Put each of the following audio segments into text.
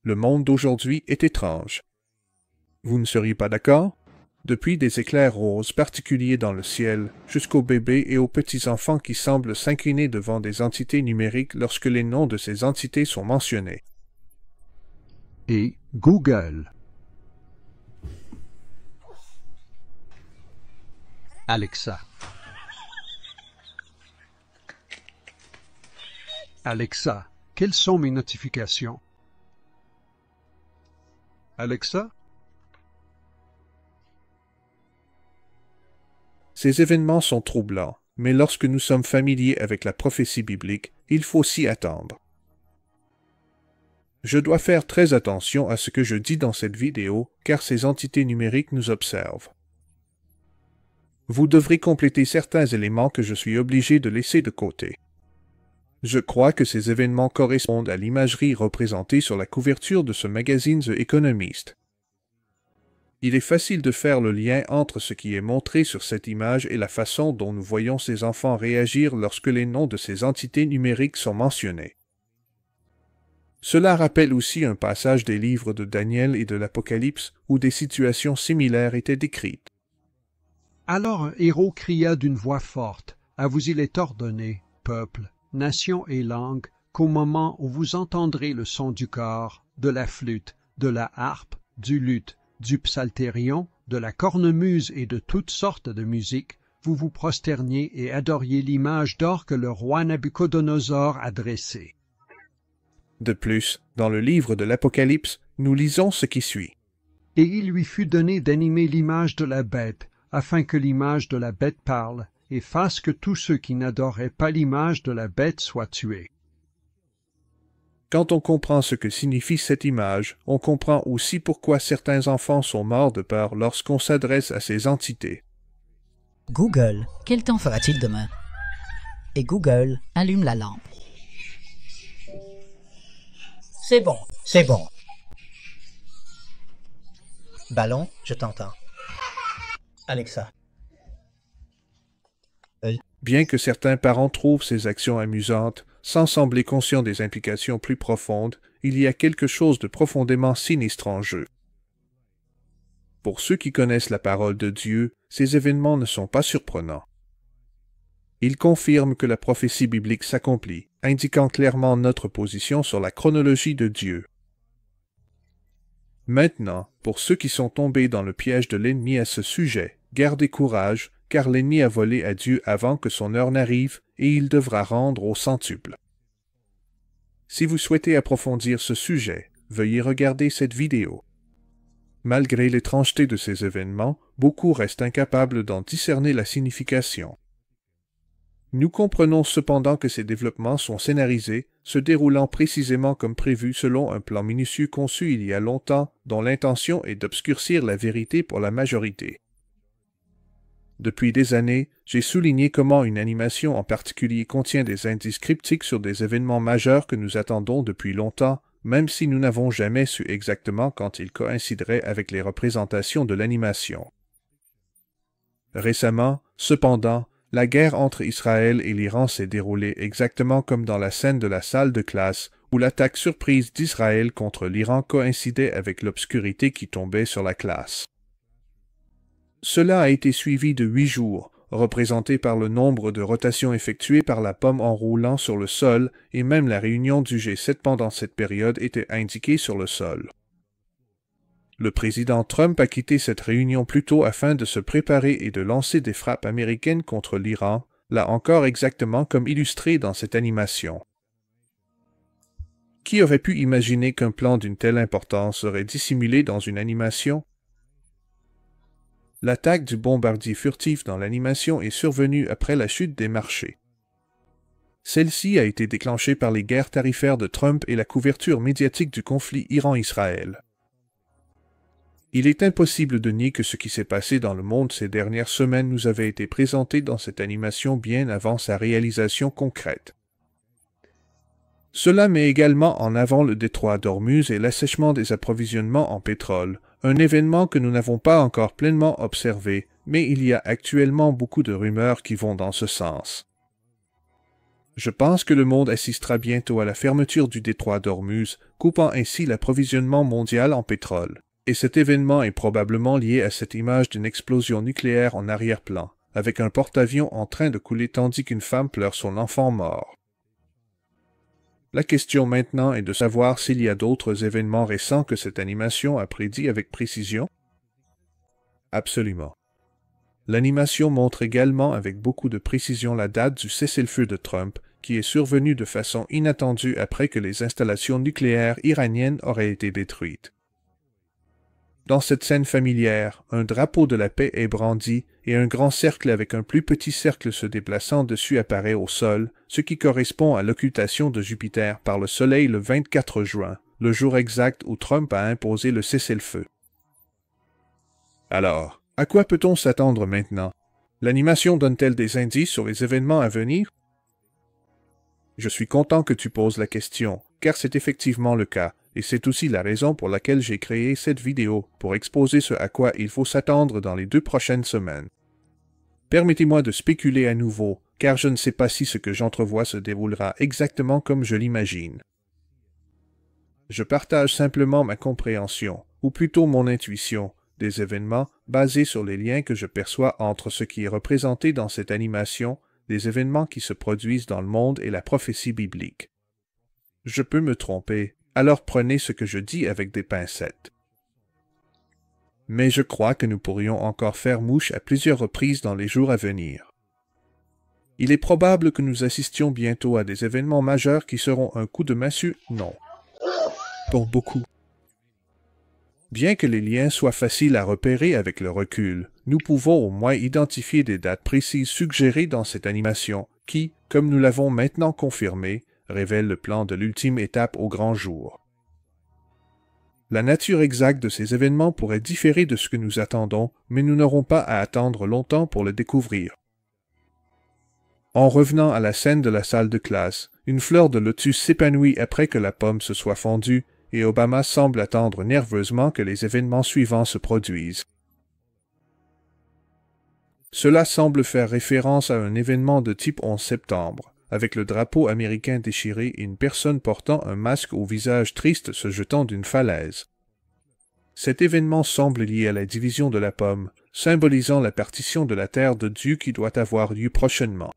Le monde d'aujourd'hui est étrange. Vous ne seriez pas d'accord? Depuis des éclairs roses particuliers dans le ciel, jusqu'aux bébés et aux petits-enfants qui semblent s'incliner devant des entités numériques lorsque les noms de ces entités sont mentionnés. Et Google. Alexa. Alexa, quelles sont mes notifications? Alexa? Ces événements sont troublants, mais lorsque nous sommes familiers avec la prophétie biblique, il faut s'y attendre. Je dois faire très attention à ce que je dis dans cette vidéo, car ces entités numériques nous observent. Vous devrez compléter certains éléments que je suis obligé de laisser de côté. Je crois que ces événements correspondent à l'imagerie représentée sur la couverture de ce magazine The Economist. Il est facile de faire le lien entre ce qui est montré sur cette image et la façon dont nous voyons ces enfants réagir lorsque les noms de ces entités numériques sont mentionnés. Cela rappelle aussi un passage des livres de Daniel et de l'Apocalypse où des situations similaires étaient décrites. Alors un héros cria d'une voix forte, « À vous il est ordonné, peuple, nation et langue, qu'au moment où vous entendrez le son du cor, de la flûte, de la harpe, du luth, du psalterion, de la cornemuse et de toutes sortes de musique, vous vous prosterniez et adoriez l'image d'or que le roi Nabuchodonosor a dressée. » De plus, dans le livre de l'Apocalypse, nous lisons ce qui suit. « Et il lui fut donné d'animer l'image de la bête, afin que l'image de la bête parle, et fasse que tous ceux qui n'adoraient pas l'image de la bête soient tués. » Quand on comprend ce que signifie cette image, on comprend aussi pourquoi certains enfants sont morts de peur lorsqu'on s'adresse à ces entités. Google, quel temps fera-t-il demain? Et Google, allume la lampe. C'est bon, c'est bon. Ballon, je t'entends. Alexa. Bien que certains parents trouvent ces actions amusantes, sans sembler conscients des implications plus profondes, il y a quelque chose de profondément sinistre en jeu. Pour ceux qui connaissent la parole de Dieu, ces événements ne sont pas surprenants. Ils confirment que la prophétie biblique s'accomplit, indiquant clairement notre position sur la chronologie de Dieu. Maintenant, pour ceux qui sont tombés dans le piège de l'ennemi à ce sujet, gardez courage, car l'ennemi a volé à Dieu avant que son heure n'arrive, et il devra rendre au centuple. Si vous souhaitez approfondir ce sujet, veuillez regarder cette vidéo. Malgré l'étrangeté de ces événements, beaucoup restent incapables d'en discerner la signification. Nous comprenons cependant que ces développements sont scénarisés, se déroulant précisément comme prévu selon un plan minutieux conçu il y a longtemps, dont l'intention est d'obscurcir la vérité pour la majorité. Depuis des années, j'ai souligné comment une animation en particulier contient des indices cryptiques sur des événements majeurs que nous attendons depuis longtemps, même si nous n'avons jamais su exactement quand ils coïncideraient avec les représentations de l'animation. Récemment, cependant, la guerre entre Israël et l'Iran s'est déroulée exactement comme dans la scène de la salle de classe, où l'attaque surprise d'Israël contre l'Iran coïncidait avec l'obscurité qui tombait sur la classe. Cela a été suivi de 8 jours, représentés par le nombre de rotations effectuées par la pomme en roulant sur le sol, et même la réunion du G7 pendant cette période était indiquée sur le sol. Le président Trump a quitté cette réunion plus tôt afin de se préparer et de lancer des frappes américaines contre l'Iran, là encore exactement comme illustré dans cette animation. Qui aurait pu imaginer qu'un plan d'une telle importance serait dissimulé dans une animation? L'attaque du bombardier furtif dans l'animation est survenue après la chute des marchés. Celle-ci a été déclenchée par les guerres tarifaires de Trump et la couverture médiatique du conflit Iran-Israël. Il est impossible de nier que ce qui s'est passé dans le monde ces dernières semaines nous avait été présenté dans cette animation bien avant sa réalisation concrète. Cela met également en avant le détroit d'Ormuz et l'assèchement des approvisionnements en pétrole, un événement que nous n'avons pas encore pleinement observé, mais il y a actuellement beaucoup de rumeurs qui vont dans ce sens. Je pense que le monde assistera bientôt à la fermeture du détroit d'Ormuz, coupant ainsi l'approvisionnement mondial en pétrole. Et cet événement est probablement lié à cette image d'une explosion nucléaire en arrière-plan, avec un porte-avions en train de couler tandis qu'une femme pleure son enfant mort. La question maintenant est de savoir s'il y a d'autres événements récents que cette animation a prédits avec précision. Absolument. L'animation montre également avec beaucoup de précision la date du cessez-le-feu de Trump, qui est survenu de façon inattendue après que les installations nucléaires iraniennes auraient été détruites. Dans cette scène familière, un drapeau de la paix est brandi et un grand cercle avec un plus petit cercle se déplaçant dessus apparaît au sol, ce qui correspond à l'occultation de Jupiter par le Soleil le 24 juin, le jour exact où Trump a imposé le cessez-le-feu. Alors, à quoi peut-on s'attendre maintenant? L'animation donne-t-elle des indices sur les événements à venir? Je suis content que tu poses la question, car c'est effectivement le cas, et c'est aussi la raison pour laquelle j'ai créé cette vidéo, pour exposer ce à quoi il faut s'attendre dans les 2 prochaines semaines. Permettez-moi de spéculer à nouveau, car je ne sais pas si ce que j'entrevois se déroulera exactement comme je l'imagine. Je partage simplement ma compréhension, ou plutôt mon intuition, des événements basés sur les liens que je perçois entre ce qui est représenté dans cette animation, des événements qui se produisent dans le monde et la prophétie biblique. Je peux me tromper, alors prenez ce que je dis avec des pincettes. Mais je crois que nous pourrions encore faire mouche à plusieurs reprises dans les jours à venir. Il est probable que nous assistions bientôt à des événements majeurs qui seront un coup de massue, non. Pour beaucoup. Bien que les liens soient faciles à repérer avec le recul, nous pouvons au moins identifier des dates précises suggérées dans cette animation qui, comme nous l'avons maintenant confirmé, révèle le plan de l'ultime étape au grand jour. La nature exacte de ces événements pourrait différer de ce que nous attendons, mais nous n'aurons pas à attendre longtemps pour le découvrir. En revenant à la scène de la salle de classe, une fleur de lotus s'épanouit après que la pomme se soit fondue, et Obama semble attendre nerveusement que les événements suivants se produisent. Cela semble faire référence à un événement de type 11 septembre, avec le drapeau américain déchiré et une personne portant un masque au visage triste se jetant d'une falaise. Cet événement semble lié à la division de la pomme, symbolisant la partition de la terre de Dieu qui doit avoir lieu prochainement.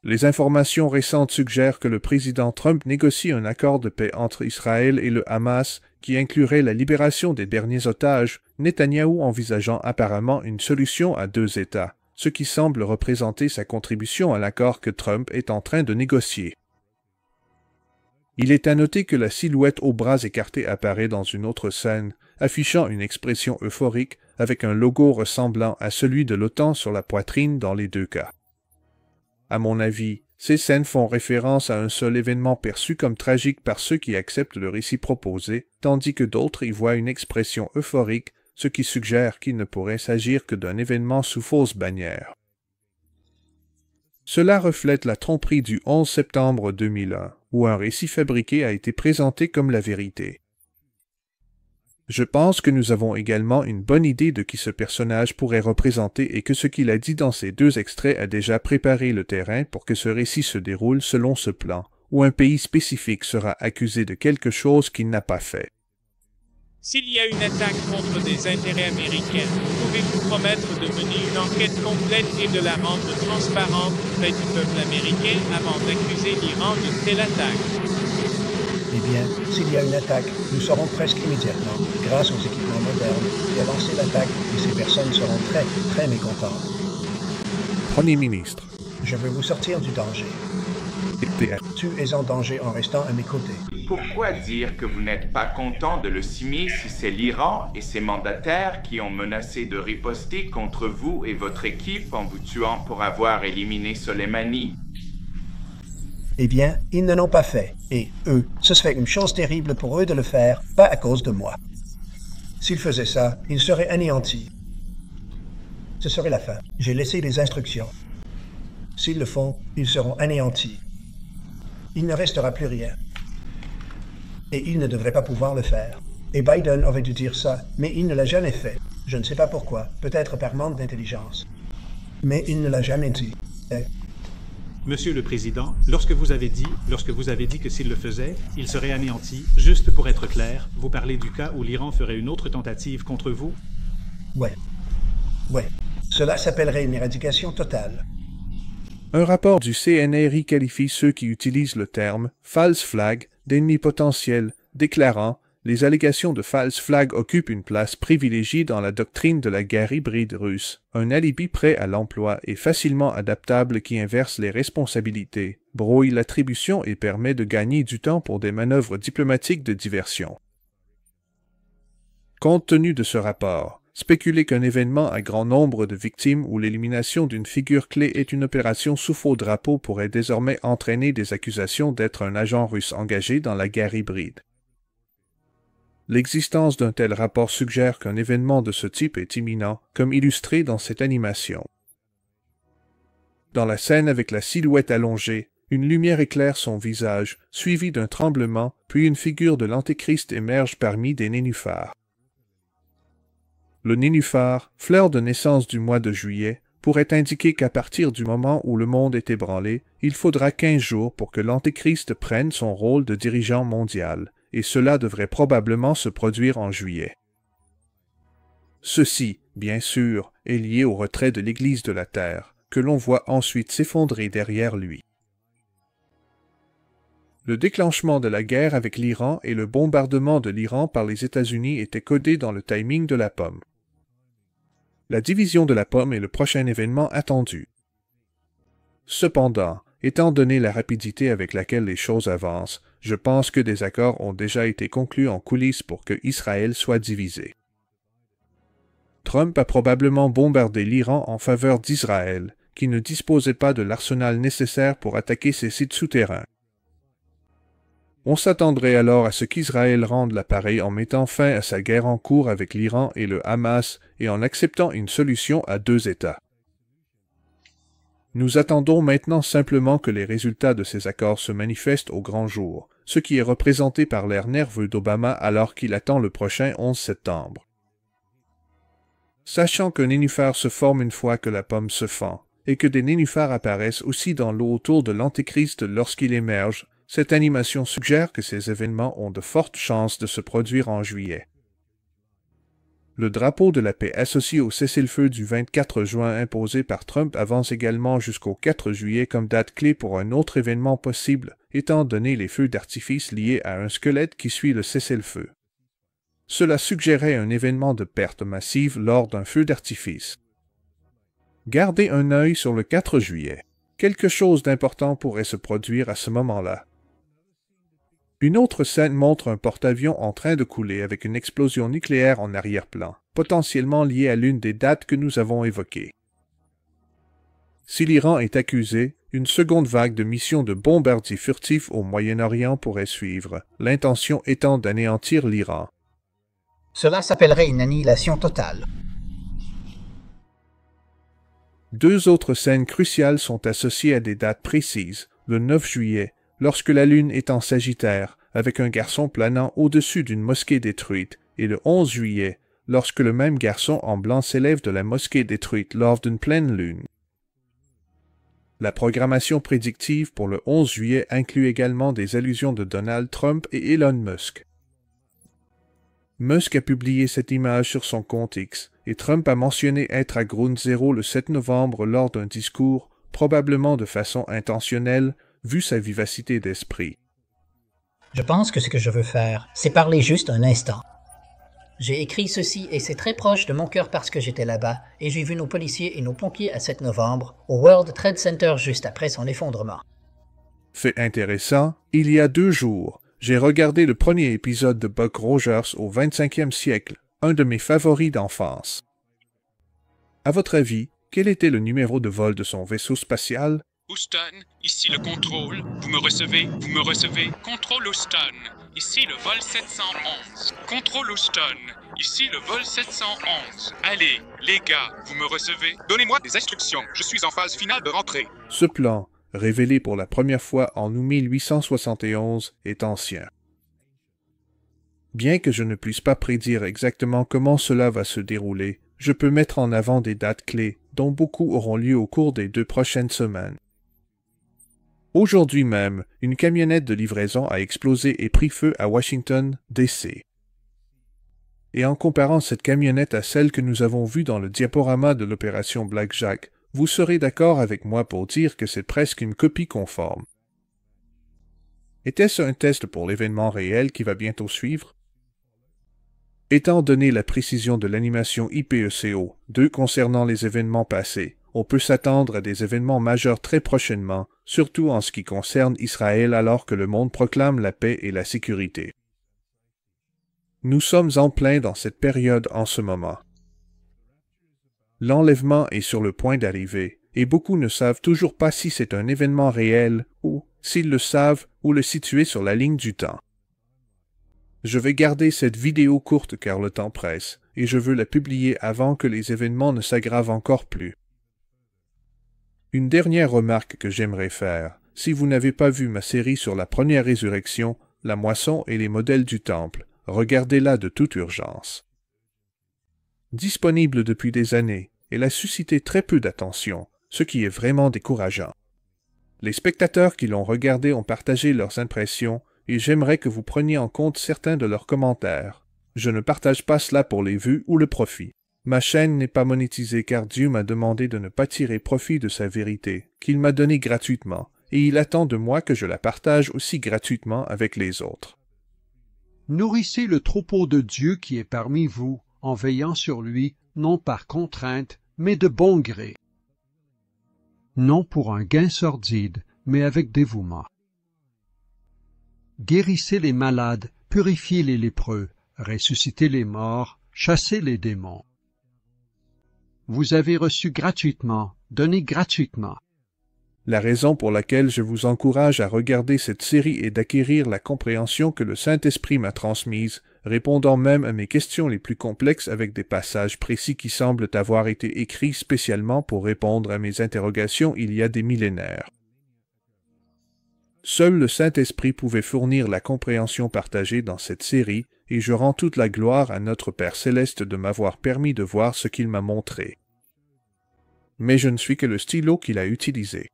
Les informations récentes suggèrent que le président Trump négocie un accord de paix entre Israël et le Hamas qui inclurait la libération des derniers otages, Netanyahou envisageant apparemment une solution à 2 États, ce qui semble représenter sa contribution à l'accord que Trump est en train de négocier. Il est à noter que la silhouette aux bras écartés apparaît dans une autre scène, affichant une expression euphorique avec un logo ressemblant à celui de l'OTAN sur la poitrine dans les 2 cas. À mon avis, ces scènes font référence à un seul événement perçu comme tragique par ceux qui acceptent le récit proposé, tandis que d'autres y voient une expression euphorique, ce qui suggère qu'il ne pourrait s'agir que d'un événement sous fausse bannière. Cela reflète la tromperie du 11 septembre 2001, où un récit fabriqué a été présenté comme la vérité. Je pense que nous avons également une bonne idée de qui ce personnage pourrait représenter et que ce qu'il a dit dans ces 2 extraits a déjà préparé le terrain pour que ce récit se déroule selon ce plan, où un pays spécifique sera accusé de quelque chose qu'il n'a pas fait. S'il y a une attaque contre des intérêts américains, pouvez-vous promettre de mener une enquête complète et de la rendre transparente auprès du peuple américain avant d'accuser l'Iran d'une telle attaque? Eh bien, s'il y a une attaque, nous saurons presque immédiatement, grâce aux équipements modernes, qui a lancé l'attaque et ces personnes seront très, très mécontentes. Premier ministre. Je veux vous sortir du danger. Tu es en danger en restant à mes côtés. Pourquoi dire que vous n'êtes pas content de le signer si c'est l'Iran et ses mandataires qui ont menacé de riposter contre vous et votre équipe en vous tuant pour avoir éliminé Soleimani? Eh bien, ils ne l'ont pas fait. Et eux, ce serait une chose terrible pour eux de le faire, pas à cause de moi. S'ils faisaient ça, ils seraient anéantis. Ce serait la fin. J'ai laissé les instructions. S'ils le font, ils seront anéantis. Il ne restera plus rien. Et ils ne devraient pas pouvoir le faire. Et Biden aurait dû dire ça, mais il ne l'a jamais fait. Je ne sais pas pourquoi, peut-être par manque d'intelligence. Mais il ne l'a jamais dit. Monsieur le Président, lorsque vous avez dit que s'il le faisait, il serait anéanti, juste pour être clair, vous parlez du cas où l'Iran ferait une autre tentative contre vous? Ouais. Cela s'appellerait une éradication totale. Un rapport du CNRI qualifie ceux qui utilisent le terme « false flag » d'ennemis potentiels, déclarant « Les allégations de false flag occupent une place privilégiée dans la doctrine de la guerre hybride russe, un alibi prêt à l'emploi et facilement adaptable qui inverse les responsabilités, brouille l'attribution et permet de gagner du temps pour des manœuvres diplomatiques de diversion. » Compte tenu de ce rapport, spéculer qu'un événement à grand nombre de victimes ou l'élimination d'une figure clé est une opération sous faux drapeau pourrait désormais entraîner des accusations d'être un agent russe engagé dans la guerre hybride. L'existence d'un tel rapport suggère qu'un événement de ce type est imminent, comme illustré dans cette animation. Dans la scène avec la silhouette allongée, une lumière éclaire son visage, suivie d'un tremblement, puis une figure de l'Antéchrist émerge parmi des nénuphars. Le nénuphar, fleur de naissance du mois de juillet, pourrait indiquer qu'à partir du moment où le monde est ébranlé, il faudra 15 jours pour que l'Antéchrist prenne son rôle de dirigeant mondial, et cela devrait probablement se produire en juillet. Ceci, bien sûr, est lié au retrait de l'Église de la Terre, que l'on voit ensuite s'effondrer derrière lui. Le déclenchement de la guerre avec l'Iran et le bombardement de l'Iran par les États-Unis étaient codés dans le timing de la pomme. La division de la pomme est le prochain événement attendu. Cependant, étant donné la rapidité avec laquelle les choses avancent, je pense que des accords ont déjà été conclus en coulisses pour que Israël soit divisé. Trump a probablement bombardé l'Iran en faveur d'Israël, qui ne disposait pas de l'arsenal nécessaire pour attaquer ses sites souterrains. On s'attendrait alors à ce qu'Israël rende l'appareil en mettant fin à sa guerre en cours avec l'Iran et le Hamas et en acceptant une solution à 2 États. Nous attendons maintenant simplement que les résultats de ces accords se manifestent au grand jour, ce qui est représenté par l'air nerveux d'Obama alors qu'il attend le prochain 11 septembre. Sachant qu'un nénuphar se forme une fois que la pomme se fend, et que des nénuphars apparaissent aussi dans l'eau autour de l'Antéchrist lorsqu'il émerge, cette animation suggère que ces événements ont de fortes chances de se produire en juillet. Le drapeau de la paix associé au cessez-le-feu du 24 juin imposé par Trump avance également jusqu'au 4 juillet comme date clé pour un autre événement possible, étant donné les feux d'artifice liés à un squelette qui suit le cessez-le-feu. Cela suggérait un événement de perte massive lors d'un feu d'artifice. Gardez un œil sur le 4 juillet. Quelque chose d'important pourrait se produire à ce moment-là. Une autre scène montre un porte-avions en train de couler avec une explosion nucléaire en arrière-plan, potentiellement liée à l'une des dates que nous avons évoquées. Si l'Iran est accusé, une seconde vague de missions de bombardiers furtifs au Moyen-Orient pourrait suivre, l'intention étant d'anéantir l'Iran. Cela s'appellerait une annihilation totale. 2 autres scènes cruciales sont associées à des dates précises, le 9 juillet, lorsque la Lune est en Sagittaire, avec un garçon planant au-dessus d'une mosquée détruite, et le 11 juillet, lorsque le même garçon en blanc s'élève de la mosquée détruite lors d'une pleine lune. La programmation prédictive pour le 11 juillet inclut également des allusions de Donald Trump et Elon Musk. Musk a publié cette image sur son compte X, et Trump a mentionné être à Ground Zero le 7 novembre lors d'un discours, probablement de façon intentionnelle, vu sa vivacité d'esprit. Je pense que ce que je veux faire, c'est parler juste un instant. J'ai écrit ceci et c'est très proche de mon cœur parce que j'étais là-bas et j'ai vu nos policiers et nos pompiers à 7 novembre au World Trade Center juste après son effondrement. Fait intéressant, il y a 2 jours, j'ai regardé le premier épisode de Buck Rogers au 25e siècle, un de mes favoris d'enfance. À votre avis, quel était le numéro de vol de son vaisseau spatial? Houston, ici le contrôle. Vous me recevez? Contrôle Houston, ici le vol 711. Contrôle Houston, ici le vol 711. Allez, les gars, vous me recevez? Donnez-moi des instructions, je suis en phase finale de rentrée. Ce plan, révélé pour la première fois en août 1871, est ancien. Bien que je ne puisse pas prédire exactement comment cela va se dérouler, je peux mettre en avant des dates clés, dont beaucoup auront lieu au cours des 2 prochaines semaines. Aujourd'hui même, une camionnette de livraison a explosé et pris feu à Washington, D.C. Et en comparant cette camionnette à celle que nous avons vue dans le diaporama de l'opération Blackjack, vous serez d'accord avec moi pour dire que c'est presque une copie conforme. Était-ce un test pour l'événement réel qui va bientôt suivre? Étant donné la précision de l'animation IPECO 2 concernant les événements passés, on peut s'attendre à des événements majeurs très prochainement, surtout en ce qui concerne Israël alors que le monde proclame la paix et la sécurité. Nous sommes en plein dans cette période en ce moment. L'enlèvement est sur le point d'arriver, et beaucoup ne savent toujours pas si c'est un événement réel ou, s'ils le savent, où le situer sur la ligne du temps. Je vais garder cette vidéo courte car le temps presse, et je veux la publier avant que les événements ne s'aggravent encore plus. Une dernière remarque que j'aimerais faire, si vous n'avez pas vu ma série sur la première résurrection, la moisson et les modèles du temple, regardez-la de toute urgence. Disponible depuis des années, elle a suscité très peu d'attention, ce qui est vraiment décourageant. Les spectateurs qui l'ont regardée ont partagé leurs impressions, et j'aimerais que vous preniez en compte certains de leurs commentaires. Je ne partage pas cela pour les vues ou le profit. Ma chaîne n'est pas monétisée car Dieu m'a demandé de ne pas tirer profit de sa vérité, qu'il m'a donnée gratuitement, et il attend de moi que je la partage aussi gratuitement avec les autres. Nourrissez le troupeau de Dieu qui est parmi vous, en veillant sur lui, non par contrainte, mais de bon gré. Non pour un gain sordide, mais avec dévouement. Guérissez les malades, purifiez les lépreux, ressuscitez les morts, chassez les démons. Vous avez reçu gratuitement, donnez gratuitement. La raison pour laquelle je vous encourage à regarder cette série est d'acquérir la compréhension que le Saint-Esprit m'a transmise, répondant même à mes questions les plus complexes avec des passages précis qui semblent avoir été écrits spécialement pour répondre à mes interrogations il y a des millénaires. Seul le Saint-Esprit pouvait fournir la compréhension partagée dans cette série, et je rends toute la gloire à notre Père Céleste de m'avoir permis de voir ce qu'il m'a montré. Mais je ne suis que le stylo qu'il a utilisé.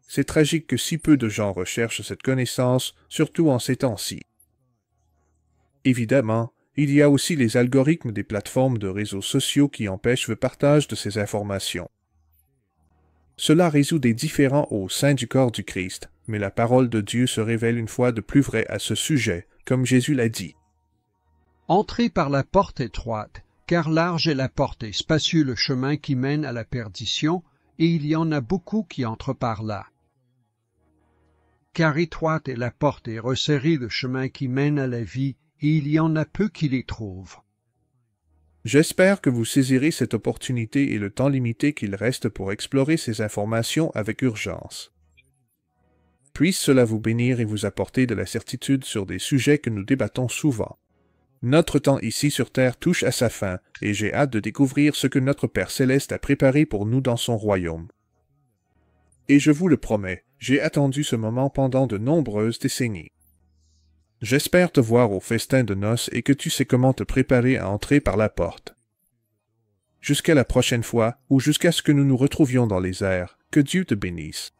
C'est tragique que si peu de gens recherchent cette connaissance, surtout en ces temps-ci. Évidemment, il y a aussi les algorithmes des plateformes de réseaux sociaux qui empêchent le partage de ces informations. Cela résout des différends au sein du corps du Christ, mais la parole de Dieu se révèle une fois de plus vraie à ce sujet, comme Jésus l'a dit. Entrez par la porte étroite, car large est la porte et spacieux le chemin qui mène à la perdition, et il y en a beaucoup qui entrent par là. Car étroite est la porte et resserré le chemin qui mène à la vie, et il y en a peu qui les trouvent. J'espère que vous saisirez cette opportunité et le temps limité qu'il reste pour explorer ces informations avec urgence. Puisse cela vous bénir et vous apporter de la certitude sur des sujets que nous débattons souvent. Notre temps ici sur Terre touche à sa fin, et j'ai hâte de découvrir ce que notre Père Céleste a préparé pour nous dans son royaume. Et je vous le promets, j'ai attendu ce moment pendant de nombreuses décennies. J'espère te voir au festin de noces et que tu sais comment te préparer à entrer par la porte. Jusqu'à la prochaine fois, ou jusqu'à ce que nous nous retrouvions dans les airs, que Dieu te bénisse.